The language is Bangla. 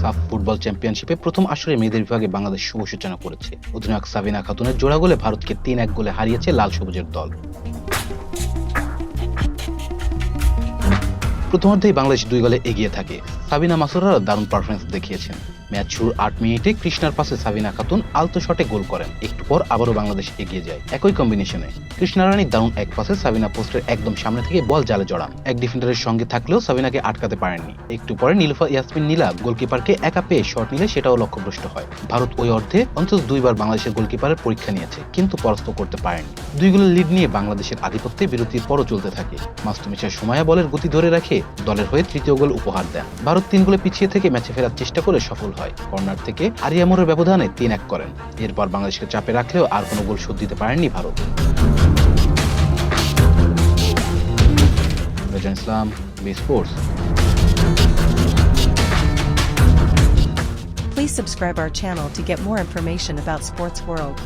সাফ ফুটবল চ্যাম্পিয়নশিপে প্রথম আসরে মেয়েদের বিভাগে বাংলাদেশ শুভ সূচনা করেছে। অধিনায়ক সাবিনা খাতুনের জোড়া গোলে ভারতকে ৩-১ গোলে হারিয়েছে লাল সবুজের দল। প্রথমার্ধেই বাংলাদেশ ২ গোলে এগিয়ে থাকে। সাবিনা মাসুরারা দারুণ পারফরমেন্স দেখিয়েছেন। ম্যাচ শুরুর ৮ মিনিটে কৃষ্ণার পাশে সাবিনা খাতুন আলতো শটে গোল করেন। একটু পর আবারও বাংলাদেশ এগিয়ে যায় একই কম্বিনেশনে। কৃষ্ণা রানীর দারুণ এক পাশে সাবিনা পোস্টের একদম সামনে থেকে বল জালে জড়ান। এক ডিফেন্ডারের সঙ্গে থাকলেও সাবিনাকে আটকাতে পারেননি। একটু পরে নীলুফা ইয়াসমিন নীলা গোলকিপারকে একা পেয়ে শট নিলে সেটাও লক্ষ্যভ্রষ্ট হয়। ভারত ওই অর্ধে অন্তত ২ বার বাংলাদেশের গোলকিপারের পরীক্ষা নিয়েছে, কিন্তু পরাস্ত করতে পারেনি। ২ গোলের লিড নিয়ে বাংলাদেশের আধিপত্যে বিরতির পরও চলতে থাকে। মাসতুমিশা সুমাইয়া বলের গতি ধরে রাখে দলের হয়ে তৃতীয় গোল উপহার দেন। ভারত ৩ গোলে পিছিয়ে থেকে ম্যাচে ফেরার চেষ্টা করে সফল হয়। কর্নার থেকে আরিয়ামোরের ব্যবধানে ৩-১ করেন। এরপর বাংলাদেশকে চাপে রাখলেও আর কোনো গোল শোধ দিতে পারেননি Bharat. Rezan Islam, B sports. Please subscribe our channel to get more information about sports world.